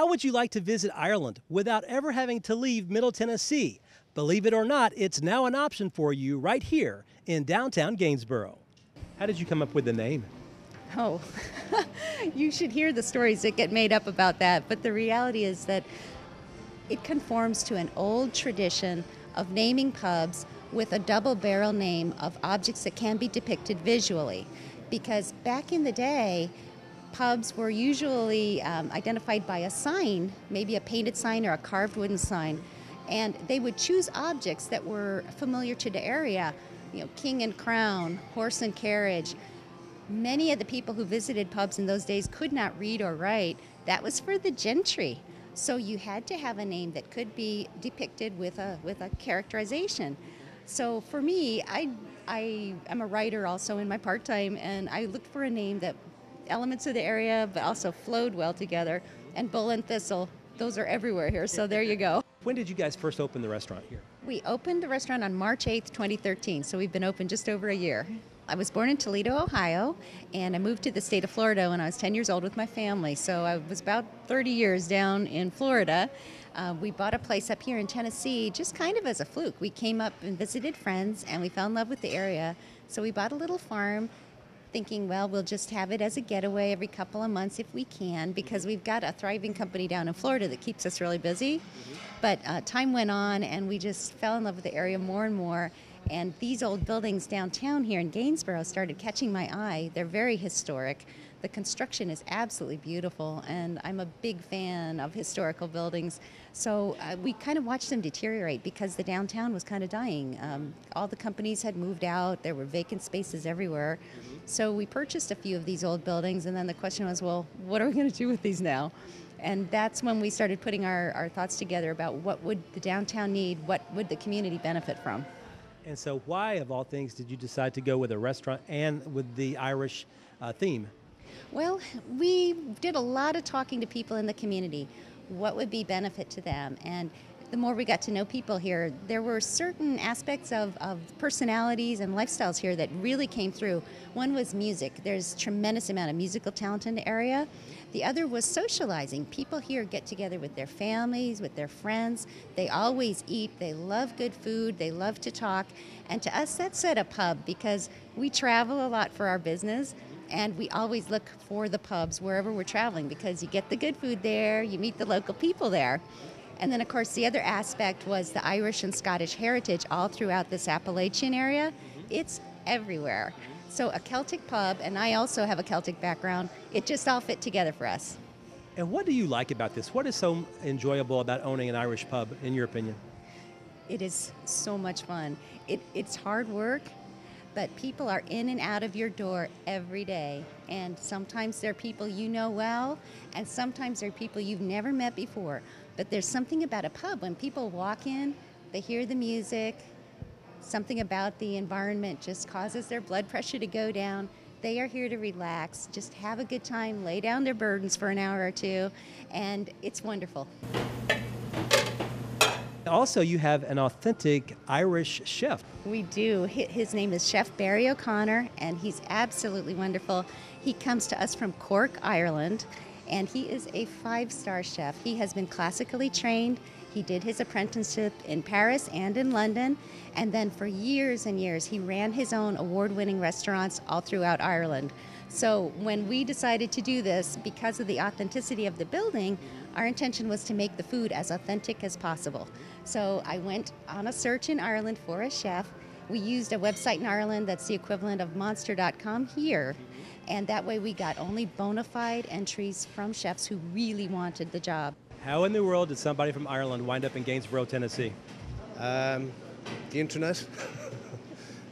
would you like to visit Ireland without ever having to leave Middle Tennessee? Believe it or not, it's now an option for you right here in downtown Gainesboro. How did you come up with the name? Oh, you should hear the stories that get made up about that. But the reality is that it conforms to an old tradition of naming pubs with a double barrel name of objects that can be depicted visually. Because back in the day, pubs were usually identified by a sign, maybe a painted sign or a carved wooden sign. And they would choose objects that were familiar to the area, king and crown, horse and carriage. Many of the people who visited pubs in those days could not read or write. That was for the gentry. So you had to have a name that could be depicted with a characterization. So for me, I'm a writer also in my part-time, and I looked for a name that elements of the area but also flowed well together. And Bull and Thistle, those are everywhere here, so there you go. When did you guys first open the restaurant here? We opened the restaurant on March 8th, 2013, so we've been open just over a year. I was born in Toledo, Ohio, and I moved to the state of Florida when I was 10 years old with my family. So I was about 30 years down in Florida. We bought a place up here in Tennessee just kind of as a fluke. We came up and visited friends, and we fell in love with the area. So we bought a little farm, thinking, well, we'll just have it as a getaway every couple of months if we can, because we've got a thriving company down in Florida that keeps us really busy. But time went on, and we just fell in love with the area more and more. And these old buildings downtown here in Gainesboro started catching my eye. They're very historic. The construction is absolutely beautiful, and I'm a big fan of historical buildings. So we kind of watched them deteriorate because the downtown was kind of dying. All the companies had moved out. There were vacant spaces everywhere. So we purchased a few of these old buildings, and then the question was, well, what are we going to do with these now? And that's when we started putting our thoughts together about what would the downtown need, what would the community benefit from. And so why, of all things, did you decide to go with a restaurant and with the Irish theme? Well, we did a lot of talking to people in the community. What would be benefit to them? And the more we got to know people here, there were certain aspects of personalities and lifestyles here that really came through. One was music. There's tremendous amount of musical talent in the area. The other was socializing. People here get together with their families, with their friends. They always eat. They love good food. They love to talk. And to us, that's at a pub because we travel a lot for our business. And we always look for the pubs wherever we're traveling because you get the good food there, you meet the local people there. And then, of course, the other aspect was the Irish and Scottish heritage all throughout this Appalachian area. It's everywhere. So a Celtic pub, and I also have a Celtic background, it just all fit together for us. And what do you like about this? What is so enjoyable about owning an Irish pub, in your opinion? It is so much fun. It's hard work, but people are in and out of your door every day. And sometimes they're people you know well, and sometimes they're people you've never met before. But there's something about a pub. When people walk in, they hear the music, something about the environment just causes their blood pressure to go down. They are here to relax, just have a good time, lay down their burdens for an hour or two, and it's wonderful. Also, you have an authentic Irish chef. We do. His name is Chef Barry O'Connor, and he's absolutely wonderful. He comes to us from Cork, Ireland, and he is a 5-star chef. He has been classically trained. He did his apprenticeship in Paris and in London, and then for years and years, he ran his own award-winning restaurants all throughout Ireland. So when we decided to do this, because of the authenticity of the building, our intention was to make the food as authentic as possible. So I went on a search in Ireland for a chef. We used a website in Ireland that's the equivalent of monster.com here. And that way we got only bona fide entries from chefs who really wanted the job. How in the world did somebody from Ireland wind up in Gainesboro, Tennessee? The internet.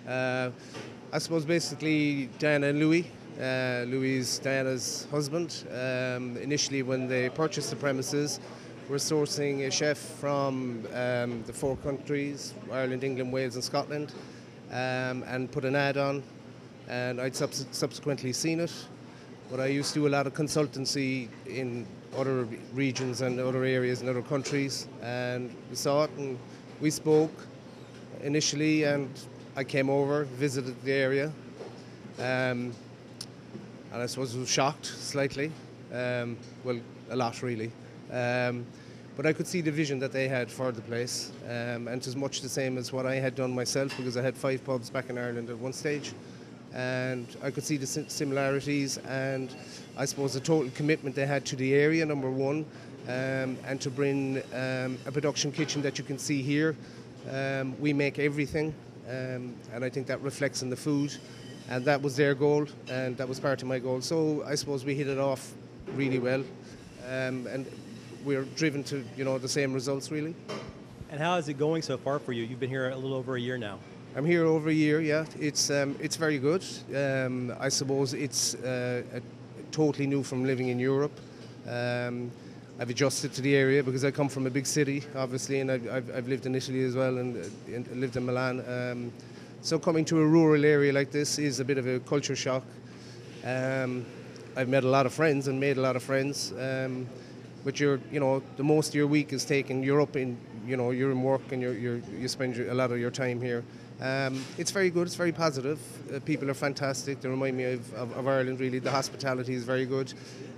I suppose basically Diana and Louis. Louis is Diana's husband. Initially when they purchased the premises, we're sourcing a chef from the 4 countries, Ireland, England, Wales and Scotland, and put an ad on, and I'd subsequently seen it. But I used to do a lot of consultancy in other regions and other areas in other countries, and we saw it and we spoke initially, and I came over, visited the area, and I suppose I was shocked slightly, well, a lot really, But I could see the vision that they had for the place, and it was much the same as what I had done myself, because I had 5 pubs back in Ireland at one stage, and I could see the similarities and I suppose the total commitment they had to the area, number one, and to bring a production kitchen that you can see here. We make everything, and I think that reflects in the food, and that was their goal, and that was part of my goal. So I suppose we hit it off really well, and we're driven to, the same results, really. And how is it going so far for you? You've been here a little over a year now. I'm here over a year, yeah. It's very good. I suppose it's totally new from living in Europe. I've adjusted to the area because I come from a big city, obviously, and I've lived in Italy as well, and lived in Milan. So coming to a rural area like this is a bit of a culture shock. I've met a lot of friends and made a lot of friends. But the most of your week is taken. You're up in, you're in work, and you spend a lot of your time here. It's very good. It's very positive. People are fantastic. They remind me of Ireland, really. The hospitality is very good,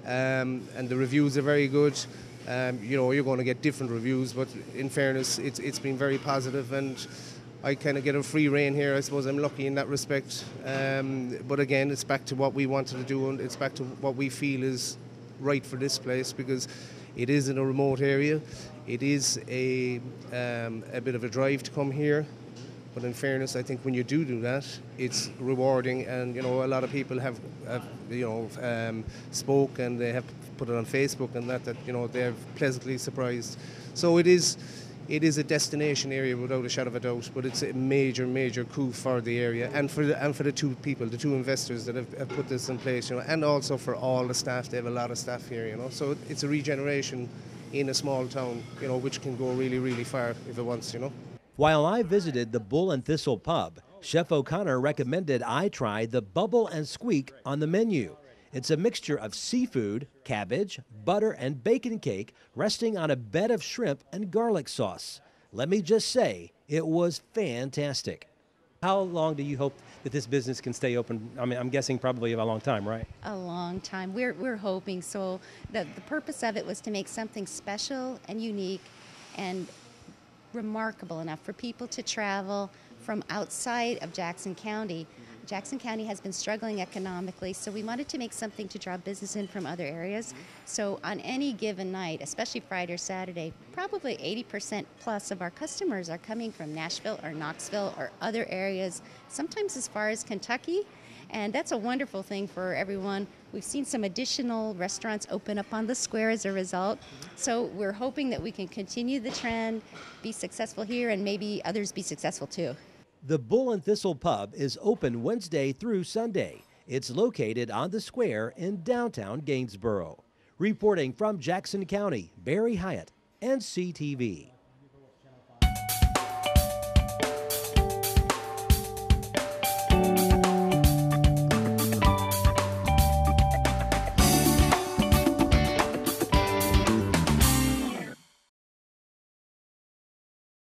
and the reviews are very good. You're going to get different reviews, but in fairness, it's been very positive, and I kind of get a free rein here. I suppose I'm lucky in that respect. But again, it's back to what we wanted to do, and it's back to what we feel is right for this place, because it is in a remote area. It is a bit of a drive to come here, but in fairness, I think when you do that, it's rewarding. And a lot of people have spoke, and they have put it on Facebook, and that they're pleasantly surprised. So it is a destination area without a shadow of a doubt, but it's a major coup for the area, and for the two people, the two investors that have put this in place, and also for all the staff. They have a lot of staff here, so it's a regeneration in a small town, which can go really far if it wants, While I visited the Bull and Thistle Pub, Chef O'Connor recommended I try the Bubble and Squeak on the menu. It's a mixture of seafood, cabbage, butter, and bacon cake resting on a bed of shrimp and garlic sauce. Let me just say, it was fantastic. How long do you hope that this business can stay open? I mean, I'm guessing probably a long time, right? A long time. We're hoping so. The purpose of it was to make something special and unique and remarkable enough for people to travel from outside of Jackson County. Jackson County has been struggling economically, so we wanted to make something to draw business in from other areas. So on any given night, especially Friday or Saturday, probably 80% plus of our customers are coming from Nashville or Knoxville or other areas, sometimes as far as Kentucky. And that's a wonderful thing for everyone. We've seen some additional restaurants open up on the square as a result. So we're hoping that we can continue the trend, be successful here, and maybe others be successful too. The Bull and Thistle Pub is open Wednesday through Sunday. It's located on the square in downtown Gainesboro. Reporting from Jackson County, Barry Hyatt, NCTV.